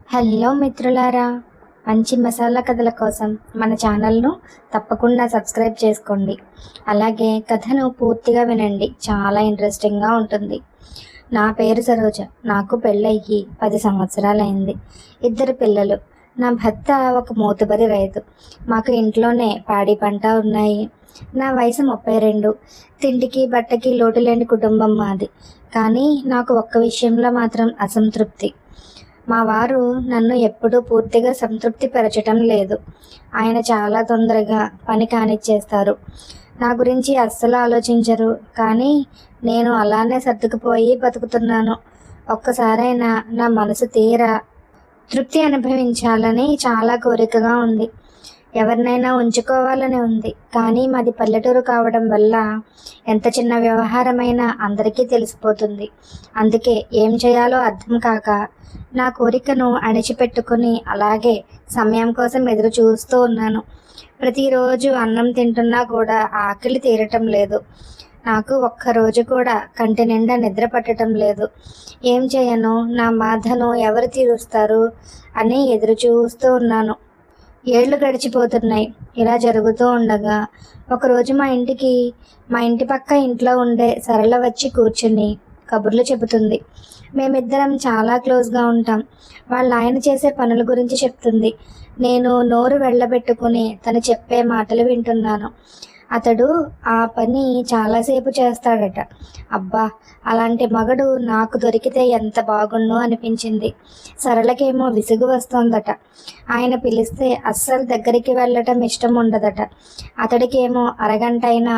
Hello మిత్రులారా, మంచి మసాలా కథల కోసం మన ఛానల్ను తప్పకుండా సబ్స్క్రైబ్ చేసుకోండి. అలాగే కథను పూర్తిగా వినండి, చాలా ఇంట్రెస్టింగ్గా ఉంటుంది. నా పేరు సరోజ. నాకు పెళ్ళయ్యి 10 సంవత్సరాలైంది. 2 పిల్లలు. నా భర్త ఒక మోతుబరి రైతు. మాకు ఇంట్లోనే పాడి పంట ఉన్నాయి. నా వయసు 32. తిండికి బట్టకి లోటు లేని కుటుంబం మాది. కానీ నాకు ఒక్క విషయంలో మాత్రం అసంతృప్తి. మా వారు నన్ను ఎప్పుడూ పూర్తిగా సంతృప్తి పరచటం లేదు. ఆయన చాలా తొందరగా పని కానిచ్చేస్తారు. నా గురించి అస్సలు ఆలోచించరు. కానీ నేను అలానే సర్దుకుపోయి బతుకుతున్నాను. ఒక్కసారైనా నా మనసు తీరా తృప్తి అనుభవించాలని చాలా కోరికగా ఉంది. ఎవరినైనా ఉంచుకోవాలని ఉంది. కానీ మాది పల్లెటూరు కావడం వల్ల ఎంత చిన్న వ్యవహారమైనా అందరికీ తెలిసిపోతుంది. అందుకే ఏం చేయాలో అర్థం కాక నా కోరికను అణిచిపెట్టుకుని అలాగే సమయం కోసం ఎదురు చూస్తూ ఉన్నాను. ప్రతిరోజు అన్నం తింటున్నా కూడా ఆకలి తీరటం లేదు. నాకు ఒక్కరోజు కూడా కంటి నిండా నిద్ర పట్టడం లేదు. ఏం చేయను? నా బాధను ఎవరు తీరుస్తారు అని ఎదురు చూస్తూ ఉన్నాను. ఏళ్ళు గడిచిపోతున్నాయి. ఇలా జరుగుతూ ఉండగా ఒకరోజు మా ఇంటి పక్క ఇంట్లో ఉండే సరళ వచ్చి కూర్చుని కబుర్లు చెబుతుంది. మేమిద్దరం చాలా క్లోజ్గా ఉంటాం. వాళ్ళ ఆయన చేసే పనుల గురించి చెప్తుంది. నేను నోరు వెళ్ళబెట్టుకుని తను చెప్పే మాటలు వింటున్నాను. అతడు ఆ పని చాలాసేపు చేస్తాడట. అబ్బా, అలాంటి మగడు నాకు దొరికితే ఎంత బాగుండు అనిపించింది. సరళకేమో విసుగు వస్తోందట. ఆయన పిలిస్తే అస్సలు దగ్గరికి వెళ్ళటం ఇష్టం ఉండదట. అతడికేమో అరగంట అయినా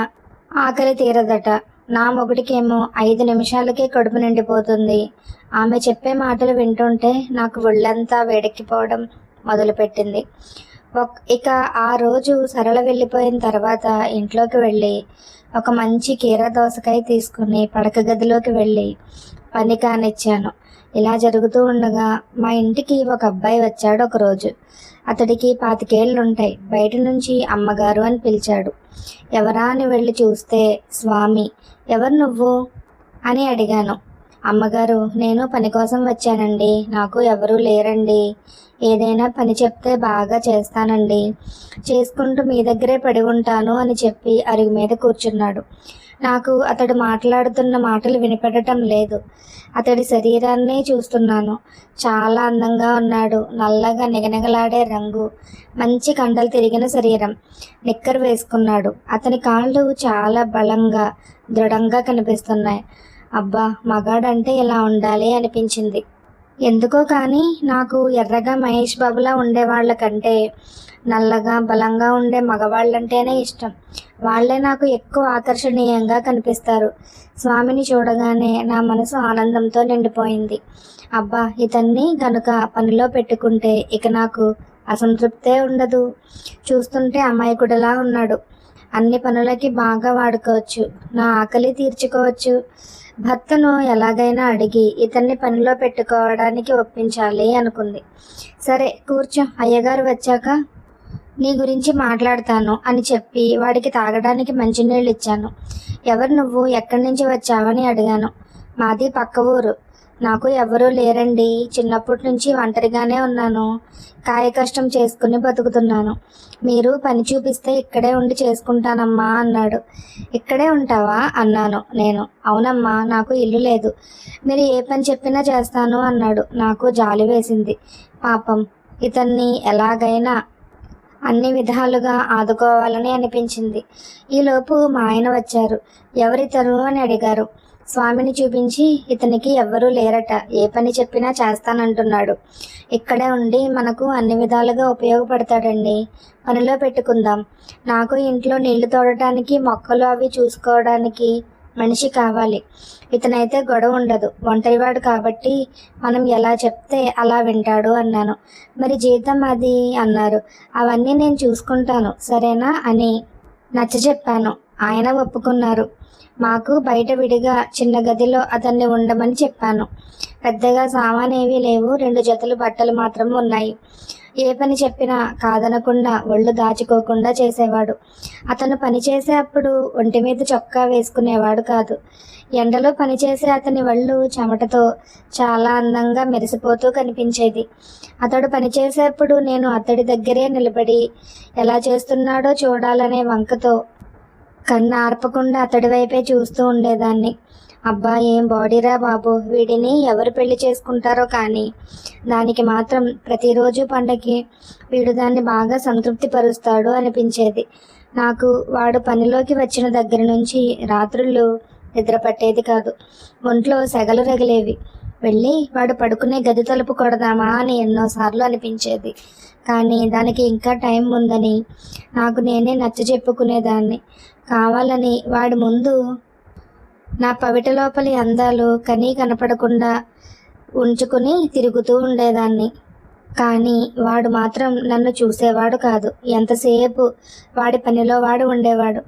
ఆకలి తీరదట. నా మొగుడికేమో 5 నిమిషాలకే కడుపు నిండిపోతుంది. ఆమె చెప్పే మాటలు వింటుంటే నాకు ఒళ్ళంతా వేడెక్కిపోవడం మొదలుపెట్టింది. ఇక ఆ రోజు సరళ వెళ్ళిపోయిన తర్వాత ఇంట్లోకి వెళ్ళి ఒక మంచి కీర దోసకాయ తీసుకుని పడక గదిలోకి వెళ్ళి పని కానిచ్చాను. ఇలా జరుగుతూ ఉండగా మా ఇంటికి ఒక అబ్బాయి వచ్చాడు ఒకరోజు. అతడికి 25 ఏళ్ళుంటాయి. బయట నుంచి అమ్మగారు అని పిలిచాడు. ఎవరా అని వెళ్ళి చూస్తే స్వామి. ఎవరు నువ్వు అని అడిగాను. అమ్మగారు, నేను పని కోసం వచ్చానండి. నాకు ఎవరూ లేరండి. ఏదైనా పని చెప్తే బాగా చేస్తానండి. చేసుకుంటూ మీ దగ్గరే పడి ఉంటాను అని చెప్పి అరుగు మీద కూర్చున్నాడు. నాకు అతడు మాట్లాడుతున్న మాటలు వినపడటం లేదు. అతడి శరీరాన్నే చూస్తున్నాను. చాలా అందంగా ఉన్నాడు. నల్లగా నిగనిగలాడే రంగు, మంచి కండలు తిరిగిన శరీరం. నిక్కర్ వేసుకున్నాడు. అతని కాళ్ళు చాలా బలంగా దృఢంగా కనిపిస్తున్నాయి. అబ్బా, మగాడంటే ఇలా ఉండాలి అనిపించింది. ఎందుకో కానీ నాకు ఎర్రగా మహేష్ బాబులా ఉండేవాళ్ళ కంటే నల్లగా బలంగా ఉండే మగవాళ్ళంటేనే ఇష్టం. వాళ్ళే నాకు ఎక్కువ ఆకర్షణీయంగా కనిపిస్తారు. స్వామిని చూడగానే నా మనసు ఆనందంతో నిండిపోయింది. అబ్బా, ఇతన్ని కనుక పనిలో పెట్టుకుంటే ఇక నాకు అసంతృప్తే ఉండదు. చూస్తుంటే అమాయకుడిలా ఉన్నాడు. అన్ని పనులకి బాగా వాడుకోవచ్చు. నా ఆకలి తీర్చుకోవచ్చు. భర్తను ఎలాగైనా అడిగి ఇతన్ని పనిలో పెట్టుకోవడానికి ఒప్పించాలి అనుకుంది. సరే కూర్చో, అయ్యగారు వచ్చాక నీ గురించి మాట్లాడతాను అని చెప్పి వాడికి తాగడానికి మంచినీళ్ళు ఇచ్చాను. ఎవరు నువ్వు? ఎక్కడి నుంచి వచ్చావని అడిగాను. మాది పక్క ఊరు. నాకు ఎవరూ లేరండి. చిన్నప్పటి నుంచి ఒంటరిగానే ఉన్నాను. కాయ కష్టం చేసుకుని బతుకుతున్నాను. మీరు పని చూపిస్తే ఇక్కడే ఉండి చేసుకుంటానమ్మా అన్నాడు. ఇక్కడే ఉంటావా అన్నాను నేను. అవునమ్మా, నాకు ఇల్లు లేదు. మీరు ఏ పని చెప్పినా చేస్తాను అన్నాడు. నాకు జాలి వేసింది. పాపం, ఇతన్ని ఎలాగైనా అన్ని విధాలుగా ఆదుకోవాలని అనిపించింది. ఈలోపు మా ఆయన వచ్చారు. ఎవరితను అని అడిగారు. స్వామిని చూపించి ఇతనికి ఎవ్వరూ లేరట. ఏ పని చెప్పినా చేస్తానంటున్నాడు. ఇక్కడే ఉండి మనకు అన్ని విధాలుగా ఉపయోగపడతాడండి. పనిలో పెట్టుకుందాం. నాకు ఇంట్లో నీళ్లు తోడటానికి, మొక్కలు అవి చూసుకోవడానికి మనిషి కావాలి. ఇతనైతే గొడవ ఉండదు. ఒంటరివాడు కాబట్టి మనం ఎలా చెప్తే అలా వింటాడు అన్నాను. మరి జీతం అది అన్నారు. అవన్నీ నేను చూసుకుంటాను, సరేనా అని నచ్చజెప్పాను. ఆయన ఒప్పుకున్నారు. మాకు బయట విడిగా చిన్న గదిలో అతన్ని ఉండమని చెప్పాను. పెద్దగా సామానేవి లేవు, 2 జతలు బట్టలు మాత్రం ఉన్నాయి. ఏ పని చెప్పినా కాదనకుండా ఒళ్ళు దాచుకోకుండా చేసేవాడు. అతను పనిచేసే అప్పుడు ఒంటి మీద చొక్కా వేసుకునేవాడు కాదు. ఎండలో పనిచేసే అతని ఒళ్ళు చెమటతో చాలా అందంగా మెరిసిపోతూ కనిపించేది. అతడు పనిచేసేప్పుడు నేను అతడి దగ్గరే నిలబడి ఎలా చేస్తున్నాడో చూడాలనే వంకతో కన్ను ఆర్పకుండా అతడి వైపే చూస్తూ ఉండేదాన్ని. అబ్బా, ఏం బాడీరా బాబు, వీడిని ఎవరు పెళ్లి చేసుకుంటారో కానీ దానికి మాత్రం ప్రతిరోజు పండగకి వీడు దాన్ని బాగా సంతృప్తి పరుస్తాడు అనిపించేది నాకు. వాడు పనిలోకి వచ్చిన దగ్గర నుంచి రాత్రుళ్ళు నిద్ర పట్టేది కాదు. ఒంట్లో సెగలు రగిలేవి. వెళ్ళి వాడు పడుకునే గది తలుపు కొడదామా అని ఎన్నోసార్లు అనిపించేది. కానీ దానికి ఇంకా టైం ఉందని నాకు నేనే నచ్చ చెప్పుకునేదాన్ని. కావాలని వాడి ముందు నా పవిట లోపలి అందాలు కనీ కనపడకుండా ఉంచుకుని తిరుగుతూ ఉండేదాన్ని. కానీ వాడు మాత్రం నన్ను చూసేవాడు కాదు. ఎంతసేపు వాడి పనిలో వాడు ఉండేవాడు.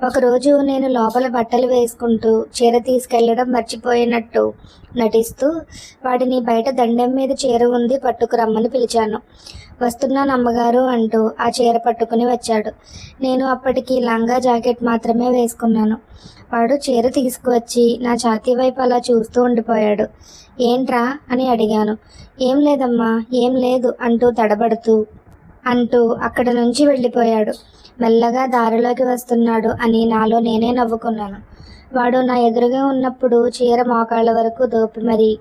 ఒకరోజు నేను లోపల బట్టలు వేసుకుంటూ చీర తీసుకెళ్లడం మర్చిపోయినట్టు నటిస్తూ వాడిని బయట దండెం మీద చీర ఉంది పట్టుకురమ్మని పిలిచాను. వస్తున్నాను అమ్మగారు అంటూ ఆ చీర పట్టుకుని వచ్చాడు. నేను అప్పటికి లంగా జాకెట్ మాత్రమే వేసుకున్నాను. వాడు చీర తీసుకువచ్చి నా ఛాతీ వైపు అలా చూస్తూ ఉండిపోయాడు. ఏంట్రా అని అడిగాను. ఏం లేదమ్మా, ఏం లేదు అంటూ తడబడుతూ అక్కడ నుంచి వెళ్ళిపోయాడు. మెల్లగా దారిలోకి వస్తున్నాడు అని నాలో నేనే నవ్వుకున్నాను. వాడు నా ఎదురుగా ఉన్నప్పుడు చీర మోకాళ్ళ వరకు దోపి మరి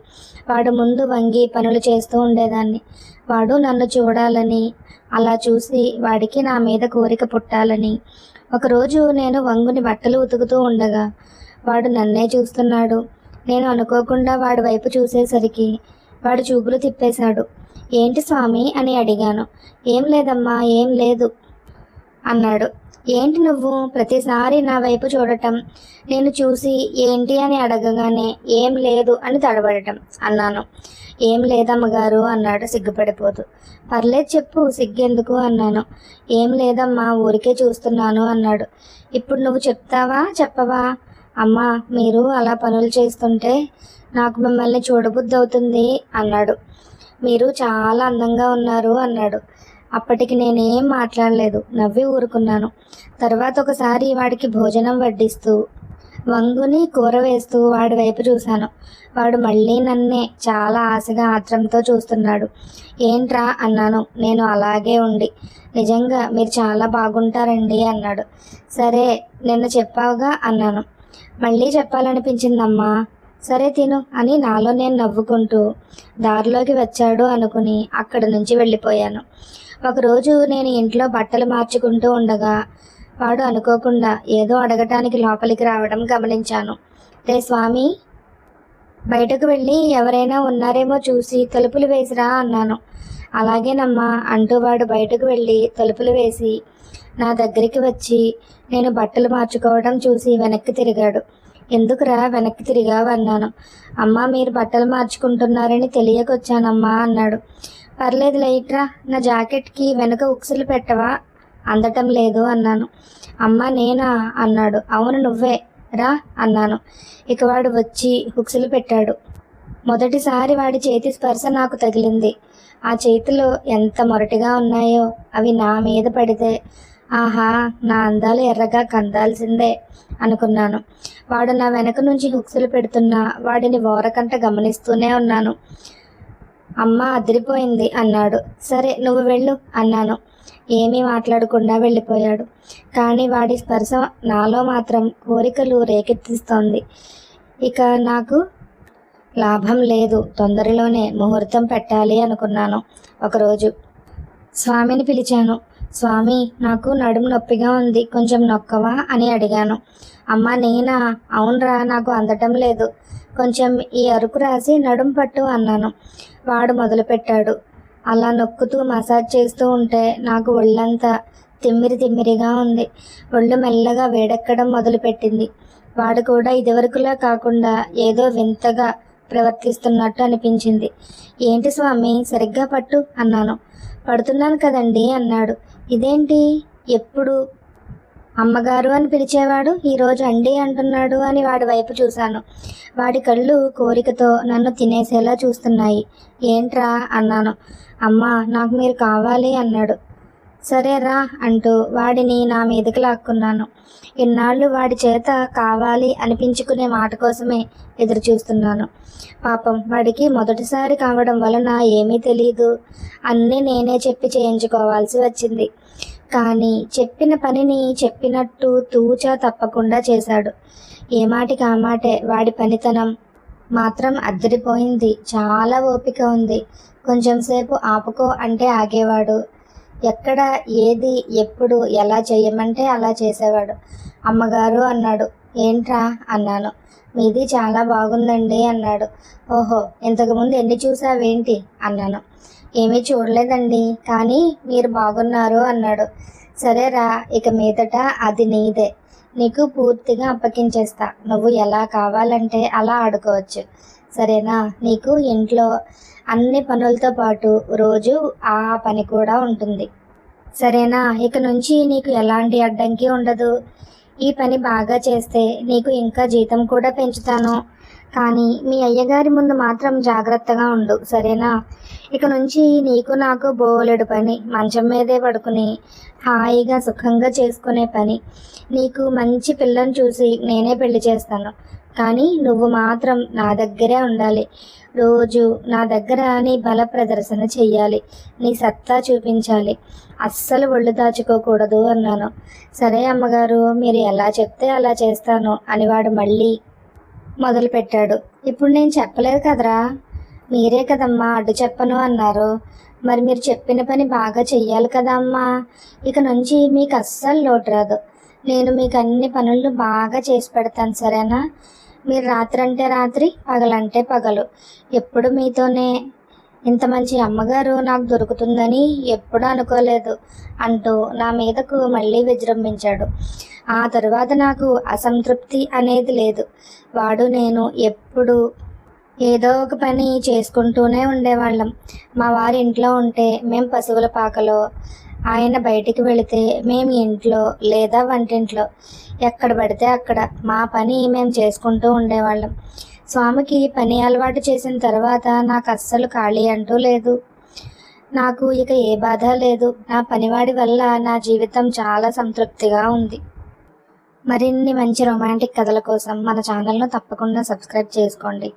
వాడు ముందు వంగి పనులు చేస్తూ ఉండేదాన్ని. వాడు నన్ను చూడాలని, అలా చూసి వాడికి నా మీద కోరిక పుట్టాలని. ఒకరోజు నేను వంగుని బట్టలు ఉతుకుతూ ఉండగా వాడు నన్నే చూస్తున్నాడు. నేను అనుకోకుండా వాడి వైపు చూసేసరికి వాడు చూపులు తిప్పేశాడు. ఏంటి స్వామి అని అడిగాను. ఏం లేదమ్మా, ఏం లేదు అన్నాడు. ఏంటి నువ్వు ప్రతిసారి నా వైపు చూడటం, నేను చూసి ఏంటి అని అడగగానే ఏం లేదు అని తడబడటం అన్నాను. ఏం లేదమ్మగారు అన్నాడు సిగ్గుపడిపోతూ. పర్లేదు చెప్పు, సిగ్గెందుకు అన్నాను. ఏం లేదమ్మా, ఊరికే చూస్తున్నాను అన్నాడు. ఇప్పుడు నువ్వు చెప్తావా చెప్పవా? అమ్మా, మీరు అలా పనులు చేస్తుంటే నాకు మిమ్మల్ని చూడబుద్ధి అవుతుంది అన్నాడు. మీరు చాలా అందంగా ఉన్నారు అన్నాడు. అప్పటికి నేనేం మాట్లాడలేదు, నవ్వి ఊరుకున్నాను. తర్వాత ఒకసారి వాడికి భోజనం వడ్డిస్తూ వంగుని కూర వేస్తూ వాడి వైపు చూశాను. వాడు మళ్ళీ నన్నే చాలా ఆశగా ఆత్రంతో చూస్తున్నాడు. ఏంట్రా అన్నాను నేను అలాగే ఉండి. నిజంగా మీరు చాలా బాగుంటారండి అన్నాడు. సరే నిన్న చెప్పావుగా అన్నాను. మళ్ళీ చెప్పాలనిపించిందమ్మా. సరే తిను అని నాలో నేను నవ్వుకుంటూ దారిలోకి వచ్చాడు అనుకుని అక్కడి నుంచి వెళ్ళిపోయాను. ఒకరోజు నేను ఇంట్లో బట్టలు మార్చుకుంటూ ఉండగా వాడు అనుకోకుండా ఏదో అడగటానికి లోపలికి రావడం గమనించాను. రే స్వామి, బయటకు వెళ్ళి ఎవరైనా ఉన్నారేమో చూసి తలుపులు వేసిరా అన్నాను. అలాగేనమ్మా అంటూ వాడు బయటకు వెళ్ళి తలుపులు వేసి నా దగ్గరికి వచ్చి నేను బట్టలు మార్చుకోవడం చూసి వెనక్కి తిరిగాడు. ఎందుకురా వెనక్కి తిరిగావు అన్నాను. అమ్మా, మీరు బట్టలు మార్చుకుంటున్నారని తెలియకొచ్చానమ్మా అన్నాడు. పర్లేదు లైట్రా, నా జాకెట్కి వెనుక ఉక్సులు పెట్టవా? అందటం లేదు అన్నాను. అమ్మ నేనా అన్నాడు. అవును నువ్వే రా అన్నాను. ఇక వాడు వచ్చి హుక్సులు పెట్టాడు. మొదటిసారి వాడి చేతి స్పర్శ నాకు తగిలింది. ఆ చేతిలో ఎంత మొరటిగా ఉన్నాయో అవి నా మీద పడితే ఆహా, నా అందాలు ఎర్రగా కందాల్సిందే అనుకున్నాను. వాడు నా వెనక నుంచి హుక్సులు పెడుతున్నా వాడిని ఓరకంట గమనిస్తూనే ఉన్నాను. అమ్మ అదిరిపోయింది అన్నాడు. సరే నువ్వు వెళ్ళు అన్నాను. ఏమీ మాట్లాడకుండా వెళ్ళిపోయాడు. కానీ వాడి స్పర్శ నాలో మాత్రం కోరికలు రేకెత్తిస్తోంది. ఇక నాకు లాభం లేదు. తొందరలోనే ముహూర్తం పెట్టాలి అనుకున్నాను. ఒకరోజు స్వామిని పిలిచాను. స్వామి, నాకు నడుము నొప్పిగా ఉంది, కొంచెం నొక్కవా అని అడిగాను. అమ్మ నేనా? అవునరా, నాకు అందటం లేదు, కొంచెం ఈ అరుకు రాసి నడుము పట్టు అన్నాను. వాడు మొదలుపెట్టాడు. అలా నొక్కుతూ మసాజ్ చేస్తూ ఉంటే నాకు ఒళ్ళంతా తిమ్మిరిగా ఉంది. ఒళ్ళు మెల్లగా వేడెక్కడం మొదలుపెట్టింది. వాడు కూడా ఇదివరకులా కాకుండా ఏదో వింతగా ప్రవర్తిస్తున్నట్టు అనిపించింది. ఏంటి స్వామి, సరిగ్గా పట్టు అన్నాను. పడుతున్నాను కదండి అన్నాడు. ఇదేంటి ఎప్పుడు అమ్మగారు అని పిలిచేవాడు ఈరోజు అండి అంటున్నాడు అని వాడి వైపు చూశాను. వాడి కళ్ళు కోరికతో నన్ను తినేసేలా చూస్తున్నాయి. ఏంట్రా అన్నాను. అమ్మా, నాకు మీరు కావాలి అన్నాడు. సరేరా అంటూ వాడిని నా మీదకి లాక్కున్నాను. ఇన్నాళ్ళు వాడి చేత కావాలి అనిపించుకునే మాట కోసమే ఎదురు చూస్తున్నాను. పాపం వాడికి మొదటిసారి కావడం వలన ఏమీ తెలియదు. అన్నీ నేనే చెప్పి చేయించుకోవాల్సి వచ్చింది. కానీ చెప్పిన పనిని చెప్పినట్టు తూచా తప్పకుండా చేశాడు. ఏ మాటికి ఆ మాటే. వాడి పనితనం మాత్రం అద్దరిపోయింది. చాలా ఓపిక ఉంది. కొంచెం సేపు ఆపుకో అంటే ఆగేవాడు. ఎక్కడ ఏది ఎప్పుడు ఎలా చేయమంటే అలా చేసేవాడు. అమ్మగారు అన్నాడు. ఏంట్రా అన్నాను. మీది చాలా బాగుందండి అన్నాడు. ఓహో, ఇంతకుముందు ఎన్ని చూసావేంటి అన్నాను. ఏమీ చూడలేదండి, కానీ మీరు బాగున్నారు అన్నాడు. సరేరా, ఇక మీదట అది నీదే. నీకు పూర్తిగా అప్పగించేస్తా. నువ్వు ఎలా కావాలంటే అలా ఆడుకోవచ్చు. సరేనా? నీకు ఇంట్లో అన్ని పనులతో పాటు రోజు ఆ పని కూడా ఉంటుంది. సరేనా? ఇక నుంచి నీకు ఎలాంటి అడ్డంకి ఉండదు. ఈ పని బాగా చేస్తే నీకు ఇంకా జీతం కూడా పెంచుతాను. కానీ మీ అయ్యగారి ముందు మాత్రం జాగ్రత్తగా ఉండు. సరేనా? ఇక నుంచి నీకు నాకు బోలెడు పని. మంచం మీదే పడుకుని హాయిగా సుఖంగా చేసుకునే పని. నీకు మంచి పిల్లని చూసి నేనే పెళ్లి చేస్తాను. కానీ నువ్వు మాత్రం నా దగ్గరే ఉండాలి. రోజు నా దగ్గర నీ బల ప్రదర్శన చెయ్యాలి. నీ సత్తా చూపించాలి. అస్సలు ఒళ్ళు దాచుకోకూడదు అన్నాను. సరే అమ్మగారు, మీరు ఎలా చెప్తే అలా చేస్తాను అని వాడు మళ్ళీ మొదలుపెట్టాడు. ఇప్పుడు నేను చెప్పలేదు కదరా, మీరే కదమ్మా అడ్డు చెప్పను అన్నారు. మరి మీరు చెప్పిన పని బాగా చెయ్యాలి కదా అమ్మా. ఇక నుంచి మీకు అస్సలు లోటు రాదు. నేను మీకు అన్ని పనులు బాగా చేసి పెడతాను. సరేనా? మీరు రాత్రి అంటే రాత్రి, పగలంటే పగలు, ఎప్పుడు మీతోనే. ఇంత మంచి అమ్మగారు నాకు దొరుకుతుందని ఎప్పుడూ అనుకోలేదు అంటూ నా మీదకు మళ్ళీ విజృంభించాడు. ఆ తరువాత నాకు అసంతృప్తి అనేది లేదు. వాడు నేను ఎప్పుడు ఏదో ఒక పని చేసుకుంటూనే ఉండేవాళ్ళం. మా వారి ఇంట్లో ఉంటే మేము పశువుల పాకలో, ఆయన బయటికి వెళితే మేము ఇంట్లో లేదా వంటింట్లో, ఎక్కడ పడితే అక్కడ మా పని మేము చేసుకుంటూ ఉండేవాళ్ళం. స్వామికి పని అలవాటు చేసిన తర్వాత నాకు అస్సలు ఖాళీ అంటూ లేదు. నాకు ఇక ఏ బాధ లేదు. నా పనివాడి వల్ల నా జీవితం చాలా సంతృప్తిగా ఉంది. మరిన్ని మంచి రొమాంటిక్ కథల కోసం మన ఛానల్ను తప్పకుండా సబ్స్క్రైబ్ చేసుకోండి.